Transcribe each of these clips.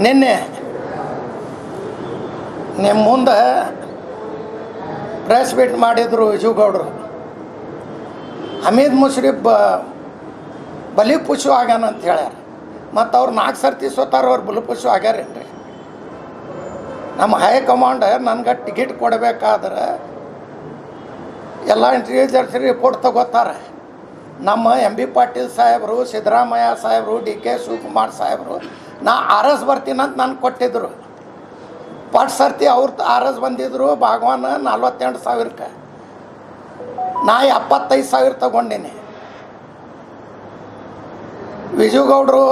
ನಿನ್ನೆ ನಿಮ್ಮ ಮುಂದೆ ಪ್ರೆಸ್ ಮೀಟ್ ಮಾಡಿದರು ವಿಜುಗೌಡರು. ಹಮೀದ್ ಮುಷ್ರಿಫ್ ಬಲಿಪಶು ಆಗ್ಯಾನ ಅಂತ ಹೇಳ್ಯಾರ. ಮತ್ತು ಅವ್ರು 4 ಸರ್ತಿ ಸೋತಾರ, ಅವ್ರು ಬಲಿಪಶು ಆಗ್ಯಾರೇನ್ರಿ? ನಮ್ಮ ಹೈಕಮಾಂಡ್ ನನಗೆ ಟಿಕೆಟ್ ಕೊಡಬೇಕಾದ್ರೆ ಎಲ್ಲ ಇಂಟೆಲಿಜೆನ್ಸ್ ರಿಪೋರ್ಟ್ ತಗೋತಾರೆ. ನಮ್ಮ ಎಂ ಬಿ ಪಾಟೀಲ್ ಸಾಹೇಬರು, ಸಿದ್ದರಾಮಯ್ಯ ಸಾಹೇಬರು, ಡಿ ಕೆ ಶಿವಕುಮಾರ್ ಸಾಹೇಬರು ನಾ RS ಬರ್ತೀನಂತ ನನಗೆ ಕೊಟ್ಟಿದ್ದರು. ಪಟ್ ಸರ್ತಿ ಅವ್ರು RS ಬಂದಿದ್ರು. ಭಾಗವಾನ 48,000ಕ್ಕೆ, ನಾ 75,000 ತಗೊಂಡಿನಿ. ವಿಜುಗೌಡರು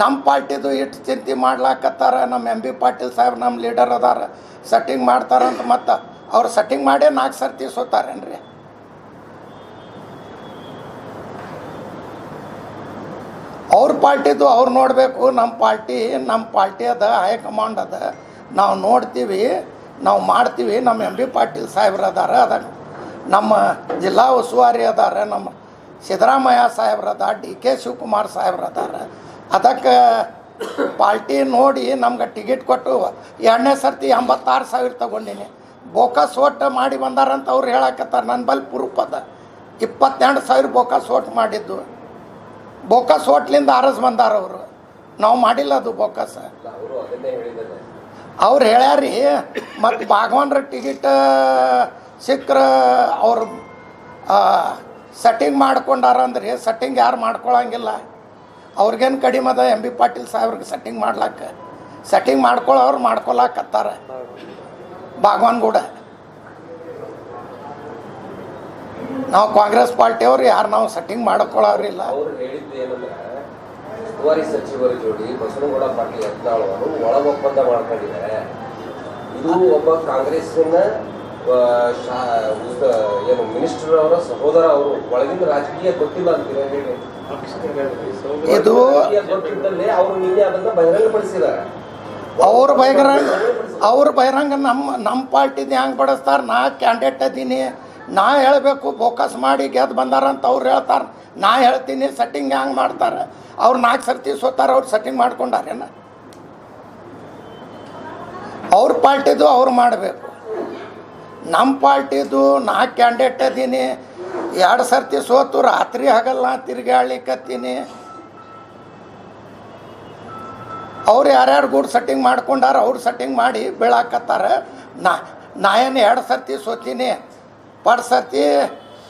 ನಮ್ಮ ಪಾರ್ಟಿದು ಇಟ್ಟು ಚಿಂತೆ ಮಾಡ್ಲಾಕತ್ತಾರ. ನಮ್ಮ ಎಂ ಬಿ ಪಾಟೀಲ್ ಸಾಹೇಬ್ ನಮ್ಮ ಲೀಡರ್ ಅದಾರ, ಸೆಟ್ಟಿಂಗ್ ಮಾಡ್ತಾರಂತ. ಮತ್ತು ಅವ್ರು ಸೆಟ್ಟಿಂಗ್ ಮಾಡೇ 4 ಸರ್ತಿ ಸೋತಾರೇನ್ರಿ? ಅವ್ರ ಪಾರ್ಟಿದು ಅವ್ರು ನೋಡಬೇಕು. ನಮ್ಮ ಪಾರ್ಟಿ ಅದ, ಹೈಕಮಾಂಡ್ ಅದ, ನಾವು ನೋಡ್ತೀವಿ, ನಾವು ಮಾಡ್ತೀವಿ. ನಮ್ಮ ಎಂ ಬಿ ಪಾಟೀಲ್ ಸಾಹೇಬ್ರು ಅದಾರ, ನಮ್ಮ ಜಿಲ್ಲಾ ಉಸ್ತುವಾರಿ ಅದಾರ, ನಮ್ಮ ಸಿದ್ದರಾಮಯ್ಯ ಸಾಹೇಬ್ರು ಅದ, ಡಿ ಕೆ ಶಿವಕುಮಾರ್ ಸಾಹೇಬ್ರು ಅದಾರ. ಅದಕ್ಕೆ ಪಾರ್ಟಿ ನೋಡಿ ನಮ್ಗೆ ಟಿಕೆಟ್ ಕೊಟ್ಟು 2ನೇ ಸರ್ತಿ 86,000 ತಗೊಂಡಿನಿ. ಬೋಕಸ್ ಓಟ್ ಮಾಡಿ ಬಂದಾರಂತ ಅವ್ರು ಹೇಳಕತ್ತಾರೆ. ನನ್ನ ಬಲ್ಲಿ ಪ್ರೂಫ್ ಅದ. 22,000 ಬೋಕಸ್ ಓಟ್ ಮಾಡಿದ್ದು. ಬೋಕಸ್ ಓಟ್ಲಿಂದ RS ಬಂದಾರ ಅವರು. ನಾವು ಮಾಡಿಲ್ಲ ಅದು ಬೋಕಸ್. ಅವ್ರು ಹೇಳ್ಯಾರಿ. ಮತ್ತು ಭಾಗವಾನ್ರ ಟಿಕೆಟ್ ಸಿಕ್ಕರೆ ಅವ್ರು ಸೆಟ್ಟಿಂಗ್ ಮಾಡ್ಕೊಂಡಾರ ಅಂದ್ರೆ, ಸೆಟ್ಟಿಂಗ್ ಯಾರು ಮಾಡ್ಕೊಳಂಗಿಲ್ಲ. ಅವ್ರಿಗೇನು ಕಡಿಮೆ ಅದ ಎಂ ಬಿ ಪಾಟೀಲ್ ಸಾಹೇಬ್ರಿಗೆ ಸೆಟ್ಟಿಂಗ್ ಮಾಡ್ಲಾಕ. ಸೆಟ್ಟಿಂಗ್ ಮಾಡ್ಕೊಳ್ಳೋರು ಮಾಡ್ಕೊಳಕತ್ತಾರ ಭಾಗವಾನ್ ಕೂಡ. ನಾವು ಕಾಂಗ್ರೆಸ್ ಪಾರ್ಟಿಯವ್ರು ಯಾರು ನಾವು ಸೆಟ್ಟಿಂಗ್ ಮಾಡ್ಕೊಳ್ಳೋರಿಲ್ಲ. ಉಸ್ತುವಾರಿ ಸಚಿವರ ಜೋಡಿ ಬಸವನಗೌಡ ಪಾಟೀಲ್ ಯತ್ನಾಳ್ ಅವರು ಒಳ ಒಪ್ಪಂದ ಮಾಡ್ಕೊಂಡಿದ್ದಾರೆ. ಇದು ಒಬ್ಬ ಕಾಂಗ್ರೆಸ್ಸಿನ ಏನು ಮಿನಿಸ್ಟರ್ ಅವರ ಸಹೋದರ, ಅವರು ಒಳಗಿನ ರಾಜಕೀಯ ಗೊತ್ತಿಲ್ಲ ಅಂತೀರ ಹೇಳಿ? ಇದು ಗೊತ್ತಿದ್ದಲ್ಲೇ ಅವರು ನಿನ್ನೆ ಅದನ್ನ ಬಹಿರಂಗಪಡಿಸಿದ್ದಾರೆ. ಅವ್ರ ಬಹಿರಂಗ ನಮ್ಮ ಪಾರ್ಟಿದು ಹೆಂಗೆ ಬಡಿಸ್ತಾರೆ? ನಾ ಕ್ಯಾಂಡಿಡೇಟ್ ಅದೀನಿ, ನಾ ಹೇಳಬೇಕು. ಫೋಕಸ್ ಮಾಡಿ ಗೆದ್ದು ಬಂದಾರಂತ ಅವ್ರು ಹೇಳ್ತಾರೆ, ನಾ ಹೇಳ್ತೀನಿ. ಸೆಟ್ಟಿಂಗ್ ಹೆಂಗೆ ಮಾಡ್ತಾರೆ? ಅವ್ರು 4 ಸರ್ತಿ ಸೋತಾರ, ಅವ್ರು ಸೆಟ್ಟಿಂಗ್ ಮಾಡ್ಕೊಂಡಾರೇನ? ಅವ್ರ ಪಾರ್ಟಿದು ಅವ್ರು ಮಾಡಬೇಕು. ನಮ್ಮ ಪಾರ್ಟಿದು ನಾ ಕ್ಯಾಂಡಿಡೇಟ್ ಅದೀನಿ, 2 ಸರ್ತಿ ಸೋತು ರಾತ್ರಿ ಹಗಲ್ಲ ತಿರುಗಾಡ್ಲಿಕ್ಕತ್ತೀನಿ. ಅವ್ರು ಯಾರ್ಯಾರು ಗೂಡ್ ಸೆಟ್ಟಿಂಗ್ ಮಾಡ್ಕೊಂಡಾರ, ಅವ್ರು ಸೆಟ್ಟಿಂಗ್ ಮಾಡಿ ಬೀಳಾಕತ್ತಾರ. ನಾ ಏನು 2 ಸರ್ತಿ ಸೋತೀನಿ. ಪರ್ ಸರ್ತಿ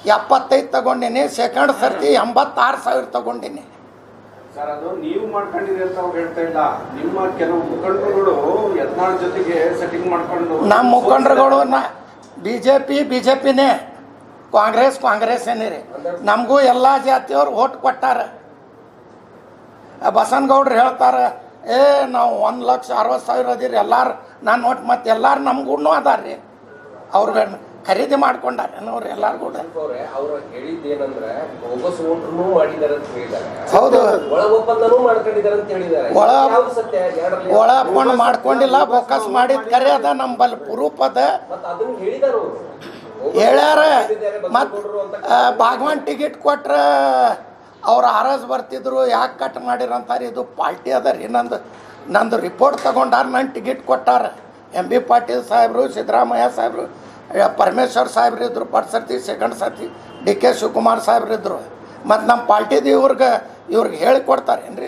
75 ತಗೊಂಡಿನಿ, ಸೆಕೆಂಡ್ ಸರ್ತಿ 86,000 ತಗೊಂಡಿನಿ. ಸರ್, ಅದು ನೀವು ಮಾಡ್ಕೊಂಡಿರಿ ಅಂತ ಅವ್ರು ಹೇಳ್ತಾ ಇಲ್ಲ. ನಿಮ್ಮ ಕೆಲವು ಮುಖಂಡರುಗಳು ಯತ್ನಾಳ್ ಜೊತೆಗೆ ಸೆಟ್ಟಿಂಗ್ ಮಾಡ್ಕೊಂಡು, ನಮ್ಮ ಮುಖಂಡರುಗಳು ಬಿಜೆಪಿನೇ, ಕಾಂಗ್ರೆಸ್ ಏನಿರಿ. ನಮಗೂ ಎಲ್ಲ ಜಾತಿಯವ್ರು ಓಟ್ ಕೊಟ್ಟಾರ. ಬಸನಗೌಡ್ರು ಹೇಳ್ತಾರೆ, ನಾವು 1,60,000 ಅದೀರಿ ಎಲ್ಲಾರು. ನಾನು ಒಟ್ಟು ಮತ್ತು ಎಲ್ಲಾರು ನಮ್ಗೂ ಅದಾರ್ರಿ. ಅವ್ರಿಗೆ ಖರೀದಿ ಮಾಡ್ಕೊಂಡಾರೆ ಅವ್ರು ಎಲ್ಲಾರು ಕೂಡ. ಅವ್ರು ಹೇಳಿದ್ದೇನಂದ್ರೆ ಬೋಗಸ್ ಓಟ್ರು ಮಾಡಿದ್ದಾರೆ ಅಂತ ಹೇಳಿದ್ದಾರೆ. ಹೌದು, ಒಳ ಒಪ್ಪಂದನೂ ಮಾಡ್ಕೊಂಡಿದ್ದಾರೆ ಅಂತ ಹೇಳಿದ್ದಾರೆ. ಒಳ ಒಪ್ಪಂದ ಮಾಡ್ಕೊಂಡಿಲ್ಲ, ಬೋಕಸ್ ಮಾಡಿದ್ ಕರೆ ಅದ. ನಮ್ಮಲ್ಲಿ ಪ್ರೂಫ್ ಅದ. ಅದನ್ನ ಹೇಳಿದಾರು, ಹೇಳ್ಯಾರ. ಮತ್ತು ಭಾಗವಾನ್ ಟಿಕೆಟ್ ಕೊಟ್ರೆ ಅವ್ರು RS ಬರ್ತಿದ್ರು, ಯಾಕೆ ಕಟ್ ಮಾಡಿರಂತಾರೆ? ಇದು ಪಾರ್ಟಿ ಅದ ರೀ. ನಂದು ರಿಪೋರ್ಟ್ ತಗೊಂಡಾರ, ನನ್ನ ಟಿಕೆಟ್ ಕೊಟ್ಟಾರ. ಎಂ ಬಿ ಪಾಟೀಲ್ ಸಾಹೇಬರು, ಸಿದ್ದರಾಮಯ್ಯ ಸಾಹೇಬರು, ಪರಮೇಶ್ವರ್ ಸಾಹೇಬ್ರು ಇದ್ರು ಪರ್ ಸರ್ತಿ, ಸೆಕೆಂಡ್ ಸರ್ತಿ ಡಿ ಕೆ ಶಿವಕುಮಾರ್ ಸಾಹೇಬ್ರು ಇದ್ರು. ಮತ್ತು ನಮ್ಮ ಪಾರ್ಟಿದು ಇವ್ರಿಗೆ ಹೇಳಿಕೊಡ್ತಾರೆ ಏನ್ರಿ?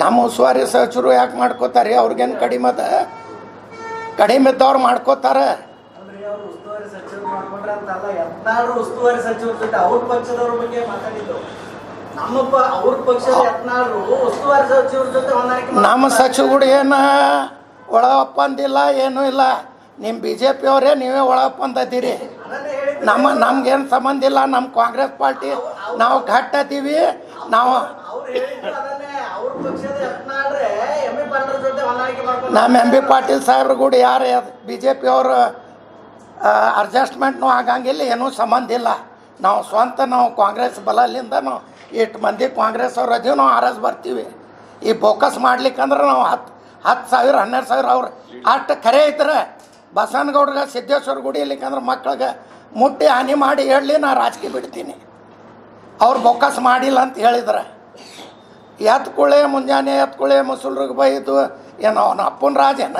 ನಮ್ಮ ಉಸ್ತುವಾರಿ ಸಚಿವರು ಯಾಕೆ ಮಾಡ್ಕೋತಾರೆ? ಅವ್ರಿಗೇನು ಕಡಿಮೆ ಅದ? ಕಡಿಮೆ ಇದ್ದವ್ರು ಮಾಡ್ಕೋತಾರೆ. ಉಸ್ತುವಾರಿ ಸಚಿವರ ಜೊತೆ ಅವ್ರ ಪಕ್ಷದವ್ರ ಬಗ್ಗೆ ಮಾತಾಡಿದ್ರು. ನಮ್ಮ ಸಚಿವರು ಏನು ಒಳ ಒಪ್ಪಂದಿಲ್ಲ, ಏನೂ ಇಲ್ಲ. ನಿಮ್ಮ BJP ಅವರೇ ನೀವೇ ಒಳ ಒಪ್ಪಂದ ಇದ್ದೀರಿ. ನಮ್ಗೇನು ಸಂಬಂಧ ಇಲ್ಲ. ನಮ್ಮ ಕಾಂಗ್ರೆಸ್ ಪಾರ್ಟಿ ನಾವು ಗಟ್ಟಿದ್ದೀವಿ. ನಾವು ನಮ್ಮ ಎಂ ಬಿ ಪಾಟೀಲ್ ಸಾಹೇಬ್ರು ಕೂಡ ಯಾರು BJP ಅವರು ಅಡ್ಜಸ್ಟ್ಮೆಂಟ್ನೂ ಆಗಂಗಿಲ್ಲ, ಏನೂ ಸಂಬಂಧ ಇಲ್ಲ. ನಾವು ಸ್ವಂತ ನಾವು ಕಾಂಗ್ರೆಸ್ ಬಲದಿಂದ ನಾವು 8 ಮಂದಿ ಕಾಂಗ್ರೆಸ್ ಅವ್ರು ಅದೀವಿ. ನಾವು RS ಬರ್ತೀವಿ. ಈ ಫೋಕಸ್ ಮಾಡ್ಲಿಕ್ಕಂದ್ರೆ ನಾವು 10,000 12,000 ಅವ್ರು ಅಷ್ಟು ಖರೆ ಐತ್ರೆ. ಬಸವನಗೌಡ್ರಿಗೆ ಸಿದ್ದೇಶ್ವರ ಗುಡಿ ಇರ್ಲಿಕ್ಕಂದ್ರೆ ಮಕ್ಳಿಗೆ ಮುಟ್ಟಿ ಹಾನಿ ಮಾಡಿ ಹೇಳಲಿ, ನಾ ರಾಜಕೀಯ ಬಿಡ್ತೀನಿ. ಅವ್ರು ಬೊಕ್ಕಸ್ ಮಾಡಿಲ್ಲ ಅಂತ ಹೇಳಿದ್ರೆ ಎತ್ಕುಳೆ ಮುಂಜಾನೆ ಎತ್ಕುಳೆ ಮುಸುಲ್ರಿಗೆ ಬೈದು ಏನು ಅವನ ಅಪ್ಪನ ರಾಜೇನ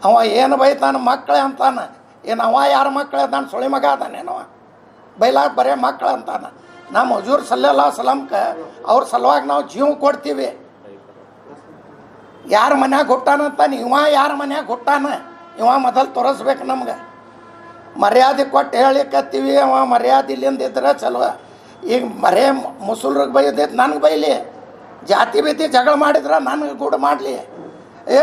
ಅವ ಏನು ಬೈತಾನ ಮಕ್ಕಳೇ ಅಂತಾನ ಏನು ಅವ ಯಾರ ಮಕ್ಕಳೇ ಅದಾನ ಸುಳಿ ಮಗ ಅದಾನೇನವ ಬೈಲಾಕ ಬರೇ ಮಕ್ಕಳು ಅಂತಾನ ನಮ್ಮ ಹುಜೂರ್ ಸಲ್ಲಲ್ಲಾಹು ಸಲಂಕ್ಕೆ ಅವ್ರ ಸಲುವಾಗಿ ನಾವು ಜೀವ ಕೊಡ್ತೀವಿ ಯಾರ ಮನ್ಯಾಗ ಹುಟ್ಟಾನಂತಾನೆ ಇವ ಯಾರ ಮನ್ಯಾಗ ಹುಟ್ಟಾನ ಇವ ಮೊದಲು ತೋರಿಸ್ಬೇಕು ನಮ್ಗೆ ಮರ್ಯಾದೆ ಕೊಟ್ಟು ಹೇಳಿಕತ್ತೀವಿ ಅವ ಮರ್ಯಾದೆ ಇಲ್ಲಿಂದ ಇದ್ರೆ ಚಲೋ ಈಗ ಬರೇ ಮುಸುಲ್ರಿಗೆ ಬೈದೈತೆ ನನಗೆ ಬೈಲಿ ಜಾತಿ ಭೀತಿ ಜಗಳ ಮಾಡಿದ್ರೆ ನನಗೆ ಕೂಡ ಮಾಡಲಿ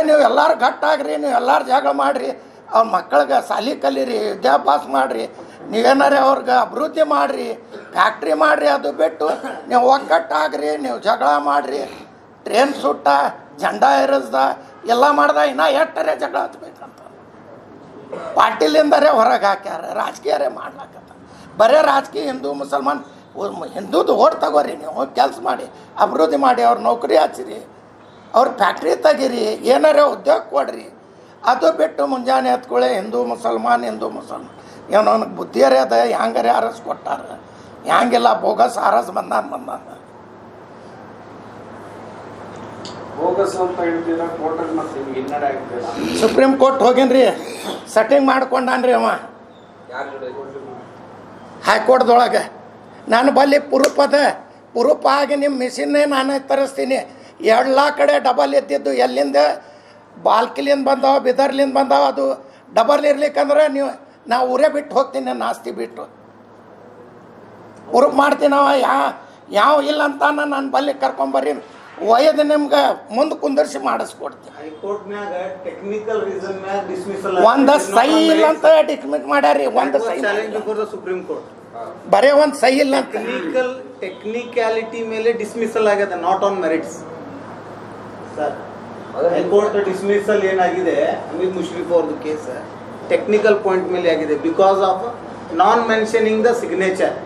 ನೀವು ಎಲ್ಲರೂ ಗಟ್ಟಾಗ್ರಿ ನೀವು ಎಲ್ಲರೂ ಜಗಳ ಮಾಡಿರಿ ಅವ್ರ ಮಕ್ಕಳಿಗೆ ಸಾಲಿ ಕಲೀರಿ ವಿದ್ಯಾಭ್ಯಾಸ ಮಾಡಿರಿ ನೀವೇನಾರೇ ಅವ್ರಿಗೆ ಅಭಿವೃದ್ಧಿ ಮಾಡಿರಿ ಫ್ಯಾಕ್ಟ್ರಿ ಮಾಡಿರಿ ಅದು ಬಿಟ್ಟು ನೀವು ಒಗ್ಗಟ್ಟಾಗ್ರಿ ನೀವು ಜಗಳ ಮಾಡಿರಿ ಟ್ರೇನ್ ಸುಟ್ಟ ಜಂಡ ಏರಿಸ್ದ ಎಲ್ಲ ಮಾಡ್ದ ಇನ್ನೂ ಎಷ್ಟರೇ ಜಗಳ ಹತ್ಬೇಕಂತ ಪಾಟೀಲಿಂದರೇ ಹೊರಗೆ ಹಾಕ್ಯಾರ ರಾಜಕೀಯರೇ ಮಾಡ್ಲಾಕತ್ತ ಬರೇ ರಾಜಕೀಯ ಹಿಂದೂ ಮುಸಲ್ಮಾನ್ ಹಿಂದೂದು ಓಟ್ ತಗೋರಿ ನೀವು ಕೆಲಸ ಮಾಡಿ ಅಭಿವೃದ್ಧಿ ಮಾಡಿ ಅವ್ರ ನೌಕರಿ ಹಚ್ಚಿರಿ ಅವ್ರ ಫ್ಯಾಕ್ಟ್ರಿ ತೆಗೀರಿ ಏನಾರೇ ಉದ್ಯೋಗ ಕೊಡ್ರಿ ಅದು ಬಿಟ್ಟು ಮುಂಜಾನೆ ಎತ್ಕೊಳ್ಳಿ ಹಿಂದೂ ಮುಸಲ್ಮಾನ್ ಏನೋ ಅವನಿಗೆ ಬುದ್ಧಿಯರೇ ಅದ ಹ್ಯಾಂಗಾರೆ ಆರಸ್ ಕೊಟ್ಟಾರ ಹ್ಯಾಂಗಿಲ್ಲ ಬೋಗಸ್ ಆರಸ್ ಬಂದಾನ ಬೋಗಸ್ ಅಂತ ಹೇಳ್ತೀರಾ ಕೋರ್ಟಲ್ಲಿ ಮತ್ತೆ ನಿಮ್ಗೆ ಹಿನ್ನಡೆ ಆಗ್ತಿಲ್ಲ ಸುಪ್ರೀಂ ಕೋರ್ಟ್ ಹೋಗಿನ್ರಿ ಸೆಟ್ಟಿಂಗ್ ಮಾಡ್ಕೊಂಡಾನ್ರಿ ಅವ ಯಾರ ಜೊತೆ ಹೈಕೋರ್ಟ್ದೊಳಗೆ ನಾನು ಬಲ್ಲಿ ಪುರುಪ್ ಆಗಿ ನಿಮ್ಮ ಮಿಷಿನ್ನೇ ನಾನೇ ತರಿಸ್ತೀನಿ 2 ಕಡೆ ಡಬಲ್ ಎದ್ದಿದ್ದು ಎಲ್ಲಿಂದ ಬಾಲ್ಕಿಲಿಂದ ಬಂದಾವ ಬಿದರ್ಲಿಂದ ಬಂದಾವ ಅದು ಡಬಲ್ ಇರ್ಲಿಕ್ಕಂದ್ರೆ ನಾವು ಊರೇ ಬಿಟ್ಟು ಹೋಗ್ತೀನಿ ನನ್ನ ಆಸ್ತಿ ಬಿಟ್ಟು ಪುರುಪ್ ಮಾಡ್ತೀನವ ಯಾವ ಇಲ್ಲ ಅಂತಾನ ನಾನು ಬಲ್ಲಿ ಕರ್ಕೊಂಬರ್ರಿ ಒಯ್ದು ನಿಮ್ಗೆ ಮುಂದೆ ಕುಂದರ್ಸಿ ಮಾಡಿಸ್ಕೊಡ್ತೀನಿ ಹೈಕೋರ್ಟ್ನ್ಯಾಗ ಟೆಕ್ನಿಕಲ್ ರೀಸನ್ ಮ್ಯಾಗ ಡಿಸ್ಮಿಸಲ್ ಒಂದು ಸಹಿ ಇಲ್ಲ ಅಂತ ಡಿಸ್ಮಿಸ್ ಮಾಡ್ಯಾರಿ ಒಂದು ಸಹಿ challenge before the supreme court ಬರೇ ಒಂದು ಸಹಿ ಇಲ್ಲ ಅಂತ ಟೆಕ್ನಿಕ್ಯಾಲಿಟಿ ಮೇಲೆ ಡಿಸ್ಮಿಸಲ್ ಆಗಿದೆ not on merits sir high court dismissal ಏನಾಗಿದೆ ಅಮೀರ್ ಮುಷ್ರಿಫ್ ಅವ್ರದ್ದು ಕೇಸ್ ಟೆಕ್ನಿಕಲ್ ಪಾಯಿಂಟ್ ಮೇಲೆ ಆಗಿದೆ because of non mentioning the signature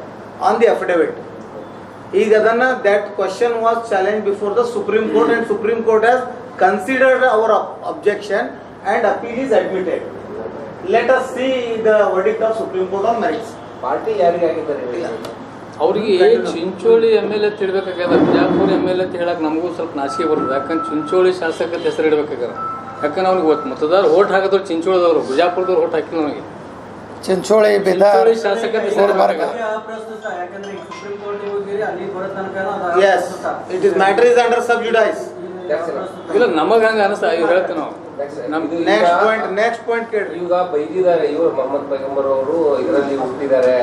on the affidavit ಈಗ ಅದನ್ನ that question was challenge before the supreme court and supreme court has considered our objection and appeal is admitted let us see the verdict of supreme court on merits party ಯಾರಿಗೆ ಆಗಿದ್ದಾರೆ ಅವ್ರಿಗೆ Chincholi M L A ತಿಳ್ಬೇಕಾಗ್ಯದ Bijapur M L A ಹೇಳಕ್ಕೆ ನಮಗೂ ಸ್ವಲ್ಪ ನಾಚಿಕೆ ಬರ್ತದೆ ಯಾಕಂದ್ರೆ ಚಿಂಚೋಳಿ ಶಾಸಕದ ಹೆಸರು ಇಡಬೇಕಾಗ್ಯದ ಯಾಕಂದ್ರೆ ಅವ್ನಿಗೆ ಗೊತ್ತು ಮತದಾರ ಓಟ್ ಹಾಕಿದವ್ರು ಚಿಂಚೋಳಿದವರು ಬಿಜಾಪುರದವ್ರು ಓಟ್ ಹಾಕಿಲ್ಲ ನನಗೆ ಚಿಂಚೋಳಿ ಚಿಂಚೋಳಿ ಶಾಸಕದ ಹೆಸರು ಅಪ್ರಸ್ತುತ ಯಾಕಂದ್ರೆ ಈಗ ಸುಪ್ರೀಂ ಕೋರ್ಟ್ ಹೋಗಿರಿ ಅಲ್ಲಿ ಬರೋ ತನಕ Yes, it is matter is under sub judice. ಇಲ್ಲ ನಮಗೆ ಹಂಗೆ ಅನಿಸ್ತಾ ಇವ್ ಹೇಳ್ತೀವಿ ನಾವು ನಮ್ಗೆ Next point ಕೇಳ್ರಿ. ಈಗ ಬೈದಿದ್ದಾರೆ ಇವರು ಮೊಹಮ್ಮದ್ ಪೈಗಂಬರ್ ಅವರು ಇದರಲ್ಲಿ ಹುಟ್ಟಿದ್ದಾರೆ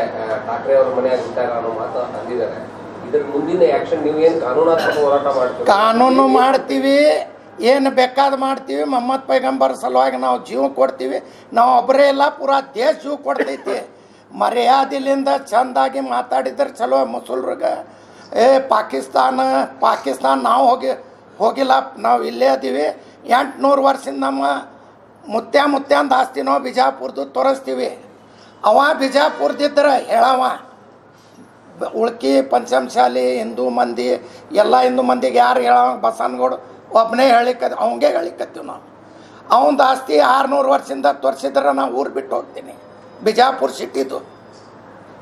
ಠಾಕ್ರೆ ಅವ್ರ ಮನೆಯಾಗ ಹುಟ್ಟಾರ ಅನ್ನೋ ಮಾತು ಅಂದಿದ್ದಾರೆ. ಇದ್ರ ಮುಂದಿನ ಆಕ್ಷನ್ ನೀವು ಏನು ಕಾನೂನಾತ್ಮಕ ಹೋರಾಟ ಮಾಡ್ತೀವಿ? ಕಾನೂನು ಮಾಡ್ತೀವಿ, ಏನು ಬೇಕಾದ ಮಾಡ್ತೀವಿ. ಮೊಹಮ್ಮದ್ ಪೈಗಂಬರ್ ಸಲುವಾಗಿ ನಾವು ಜೀವ ಕೊಡ್ತೀವಿ. ನಾವು ಒಬ್ಬರೇ ಇಲ್ಲ, ಪೂರಾ ದೇಶ ಜೀವ ಕೊಡ್ತೈತಿ. ಮರ್ಯಾದೆಲಿಂದ ಚಂದಾಗಿ ಮಾತಾಡಿದ್ರೆ ಚಲೋ. ಮುಸಲ್ರಿಗೆ ಪಾಕಿಸ್ತಾನ ನಾವು ಹೋಗಿಲ್ಲ, ನಾವು ಇಲ್ಲೇ ಅದೀವಿ. 800 ವರ್ಷದಿಂದ ನಮ್ಮ ಮುತ್ಯಾಂದ ಆಸ್ತಿ ನಾವು ಬಿಜಾಪುರದ್ದು ತೋರಿಸ್ತೀವಿ. ಅವ ಬಿಜಾಪುರದಿದ್ರೆ ಹೇಳವ ಉಳ್ಕಿ ಪಂಚಮಶಾಲಿ ಹಿಂದೂ ಮಂದಿ ಎಲ್ಲ ಹಿಂದೂ ಮಂದಿಗೆ ಯಾರು ಹೇಳವ? ಬಸವನಗೌಡ ಒಬ್ಬನೇ ಅವಂಗೆ ಹೇಳಿಕತ್ತೀವಿ ನಾವು. ಅವನದು ಆಸ್ತಿ 600 ವರ್ಷದಿಂದ ತೋರಿಸಿದ್ರೆ ನಾವು ಊರು ಬಿಟ್ಟು ಹೋಗ್ತೀನಿ. ಬಿಜಾಪುರ ಸಿಟಿದು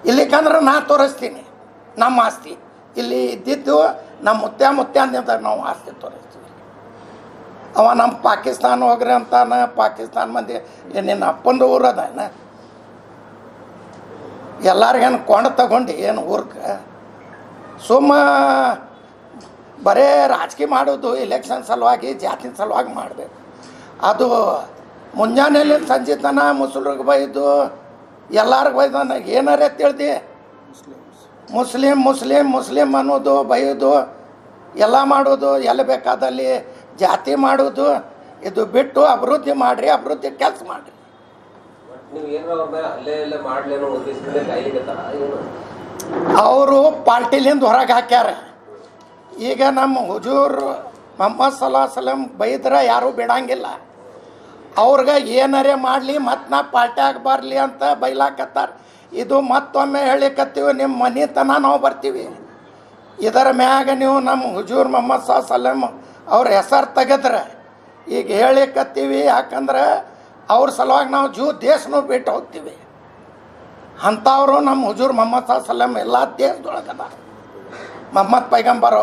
ಇಲ್ಲಿಕಂದ್ರೆ ನಾ ತೋರಿಸ್ತೀನಿ ನಮ್ಮ ಆಸ್ತಿ. ಇಲ್ಲಿ ಇದ್ದಿದ್ದು ನಮ್ಮ ಮುತ್ಯಾಂದಿಂದ ನಾವು ಆಸ್ತಿ ತೋರಿಸ್ತೀವಿ. ಅವ ನಮ್ಮ ಪಾಕಿಸ್ತಾನ ಹೋಗ್ರಿ ಅಂತಾನ. ಪಾಕಿಸ್ತಾನ ಮಂದಿ ನಿನ್ನ ಅಪ್ಪಂದು ಊರದೇನ? ಎಲ್ಲರಿಗೇನು ಕೊಂಡು ತಗೊಂಡು ಏನು ಊರ್ಗೆ ಸುಮ್ಮ ಬರೇ ರಾಜಕೀಯ ಮಾಡೋದು ಎಲೆಕ್ಷನ್ ಸಲುವಾಗಿ ಜಾತಿನ ಸಲುವಾಗಿ ಮಾಡಬೇಕು. ಅದು ಮುಂಜಾನೆಯಲ್ಲಿ ಸಂಜೆ ತನ ಮುಸಲ್ರಿಗೆ ಬೈದು ಎಲ್ಲರಿಗೂ ಬೈದು ನನಗೆ ಏನಾರೇ ತಿಳಿದಿ ಮುಸ್ಲಿಂ ಅನ್ನೋದು ಬೈಯೋದು ಎಲ್ಲ ಮಾಡೋದು, ಎಲ್ಲಿ ಬೇಕಾದಲ್ಲಿ ಜಾತಿ ಮಾಡೋದು. ಇದು ಬಿಟ್ಟು ಅಭಿವೃದ್ಧಿ ಮಾಡಿರಿ, ಅಭಿವೃದ್ಧಿ ಕೆಲಸ ಮಾಡಿರಿ. ನೀವು ಏನಾರ ಅಲ್ಲೇ ಮಾಡ್ಲೇನೋ ಉದ್ದೇಶದಿಂದ ಕಾಯ್ಲಿಕತ್ತಾರ ಏನು? ಅವರು ಪಾರ್ಟಿಲಿಂದ ಹೊರಗೆ ಹಾಕ್ಯಾರ. ಈಗ ನಮ್ಮ ಹುಜೂರ್ ಮೊಹಮ್ಮದ್ ಸಲಾ ಬೈದ್ರೆ ಯಾರೂ ಬಿಡಂಗಿಲ್ಲ. ಅವ್ರಿಗೆ ಏನಾರೇ ಮಾಡಲಿ ಮತ್ತು ನಾ ಪಾರ್ಟಿಯಾಗ ಬರಲಿ ಅಂತ ಬೈಲಾಕತ್ತಾರ. ಇದು ಮತ್ತೊಮ್ಮೆ ಹೇಳಿಕತ್ತೀವಿ, ನಿಮ್ಮ ಮನೆ ತನ ನಾವು ಬರ್ತೀವಿ. ಇದರ ಮ್ಯಾಗ ನೀವು ನಮ್ಮ ಹುಜೂರ್ ಮೊಹಮ್ಮದ್ ಸಲಾ ಅವ್ರ ಹೆಸರು ತೆಗೆದ್ರೆ ಈಗ ಹೇಳಿಕತ್ತೀವಿ. ಯಾಕಂದ್ರೆ ಅವ್ರ ಸಲುವಾಗಿ ನಾವು ದೇಶನೂ ಬಿಟ್ಟು ಹೋಗ್ತೀವಿ. ಅಂಥವ್ರು ನಮ್ಮ ಹುಜೂರ್ ಮೊಹಮ್ಮದ್ ಸಲ್ಲಂ ಎಲ್ಲ ದೇಶದೊಳಗದ ಮೊಹಮ್ಮದ್ ಪೈಗಂಬರ್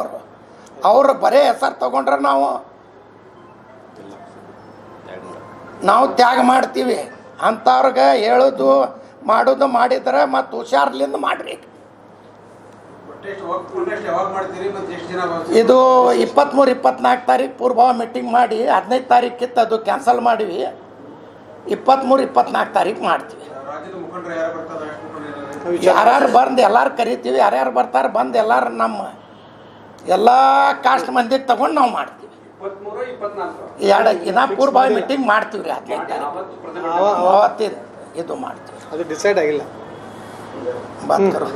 ಅವರು ಬರೇ ಹೆಸರು ತಗೊಂಡ್ರೆ ನಾವು ತ್ಯಾಗ ಮಾಡ್ತೀವಿ. ಅಂಥವ್ರಿಗೆ ಹೇಳೋದು ಮಾಡೋದು ಮಾಡಿದ್ರೆ ಮತ್ತು ಹುಷಾರ್ಲಿಂದ ಮಾಡಿರಿ. ಇದು 23-24 ತಾರೀಕು ಪೂರ್ವ ಮೀಟಿಂಗ್ ಮಾಡಿ 15 ತಾರೀಕಿತ್ತು ಅದು ಕ್ಯಾನ್ಸಲ್ ಮಾಡಿವಿ. 23-24 ತಾರೀಕು ಮಾಡ್ತೀವಿ. ಯಾರ್ಯಾರು ಬಂದು ಎಲ್ಲಾರು ಕರಿತೀವಿ. ಯಾರ್ಯಾರು ಬರ್ತಾರೆ ಬಂದು ಎಲ್ಲಾರು ನಮ್ಮ ಎಲ್ಲ ಕಾಸ್ಟ್ ಮಂದಿಗೆ ತಗೊಂಡು ನಾವು ಮಾಡ್ತೀವಿ. 2 ದಿನ ಪೂರ್ವ ಮೀಟಿಂಗ್ ಮಾಡ್ತೀವಿ ರೀ. 15 ತಾರೀಕು ಅವತ್ತಿದು ಇದು ಮಾಡ್ತೀವಿ. ಅದು ಡಿಸೈಡ್ ಆಗಿಲ್ಲ. ಬಾತ್ ಕರೋ.